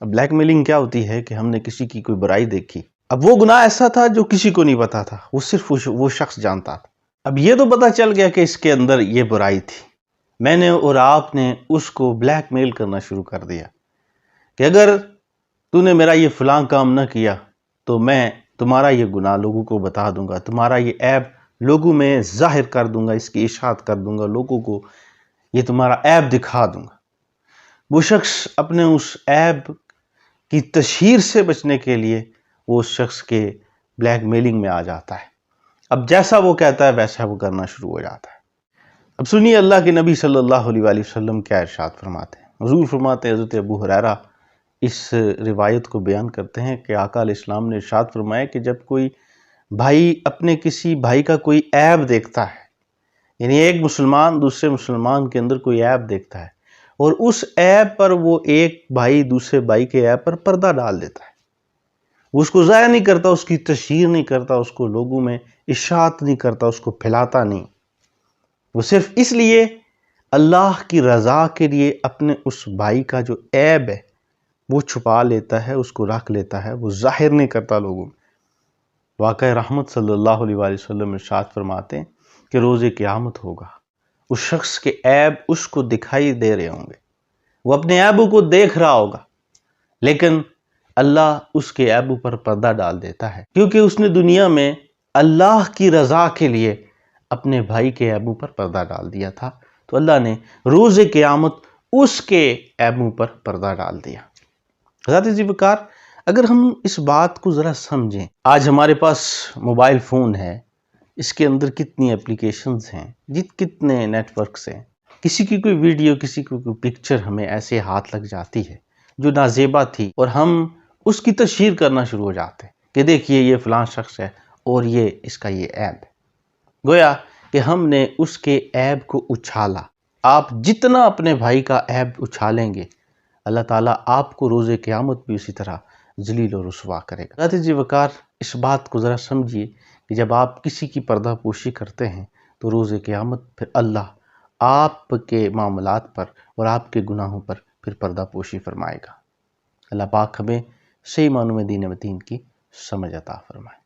اب black mailing کیا ہوتی ہے کہ ہم نے کسی کی کوئی برائی دیکھی، اب وہ گناہ ایسا تھا جو کسی کو نہیں پتا تھا، وہ صرف وہ شخص جانتا تھا۔ اب یہ تو پتا چل گیا کہ اس کے اندر یہ برائی تھی، میں نے اور آپ نے اس کو بلیک میل کرنا شروع کر دیا کہ اگر تو نے میرا یہ فلاں کام نہ کیا تو میں تمہارا یہ گناہ لوگوں کو بتا دوں گا، تمہارا یہ عیب لوگوں میں ظاہر کر دوں گا، اس کی اشاعت کر دوں گا، لوگوں کو یہ تمہارا عیب دکھا دوں گا۔ وہ شخص اپنے اس عیب کی تشہیر سے بچنے کے لیے وہ اس شخص کے بلیک میلنگ میں آ جاتا ہے۔ اب جیسا وہ کہتا ہے ویسا وہ کرنا شروع ہو جاتا ہے۔ اب سنیے اللہ کے نبی صلی اللہ علیہ وآلہ وسلم کیا ارشاد فرماتے ہیں۔ حضور فرماتے ہیں، حضرت ابو ہریرہ اس روایت کو بیان کرتے ہیں کہ آقا علیہ السلام نے ارشاد فرمایا کہ جب کوئی بھائی اپنے کسی بھائی کا کوئی عیب دیکھتا ہے، یعنی ایک مسلمان دوسرے مسلمان کے اندر کوئی عیب دیکھتا ہے اور اس عیب پر وہ ایک بھائی دوسرے بھائی کے عیب پر پردہ ڈال دیتا ہے، وہ اس کو ضائع نہیں کرتا، اس کی تشہیر نہیں کرتا، اس کو لوگوں میں اشاعت نہیں کرتا، اس کو پھیلاتا نہیں، وہ صرف اس لیے اللہ کی رضا کے لیے اپنے اس بھائی کا جو عیب ہے وہ چھپا لیتا ہے، اس کو رکھ لیتا ہے، وہ ظاہر نہیں کرتا لوگوں میں۔ واقع رحمت صلی اللہ علیہ وآلہ وسلم ارشاد فرماتے ہیں کہ روز قیامت ہوگا، اس شخص کے عیب اس کو دکھائی دے رہے ہوں گے، وہ اپنے عیبوں کو دیکھ رہا ہوگا، لیکن اللہ اس کے عیبوں پر پردہ ڈال دیتا ہے، کیونکہ اس نے دنیا میں اللہ کی رضا کے لیے اپنے بھائی کے عیبوں پر پردہ ڈال دیا تھا، تو اللہ نے روز قیامت اس کے عیبوں پر پردہ ڈال دیا۔ حضرات عزیز وقار، اگر ہم اس بات کو ذرا سمجھیں، آج ہمارے پاس موبائل فون ہے، اس کے اندر کتنی اپلیکیشنز ہیں، کتنے نیٹ ورکس ہیں، کسی کی کوئی ویڈیو، کسی کی کوئی پکچر ہمیں ایسے ہاتھ لگ جاتی ہے جو نازیبا تھی اور ہم اس کی تشہیر کرنا شروع ہو جاتے ہیں کہ دیکھیے یہ فلاں شخص ہے اور یہ اس کا یہ عیب ہے، گویا کہ ہم نے اس کے عیب کو اچھالا۔ آپ جتنا اپنے بھائی کا عیب اچھالیں گے، اللہ تعالیٰ آپ کو روز قیامت بھی اسی طرح ذلیل و رسوا کرے گا۔ حضرات جی وقار، اس بات کو ذرا سمجھیے کہ جب آپ کسی کی پردہ پوشی کرتے ہیں تو روز قیامت پھر اللہ آپ کے معاملات پر اور آپ کے گناہوں پر پھر پردہ پوشی فرمائے گا۔ اللہ پاک ہمیں صحیح معنوں میں دین متین کی سمجھ عطا فرمائے۔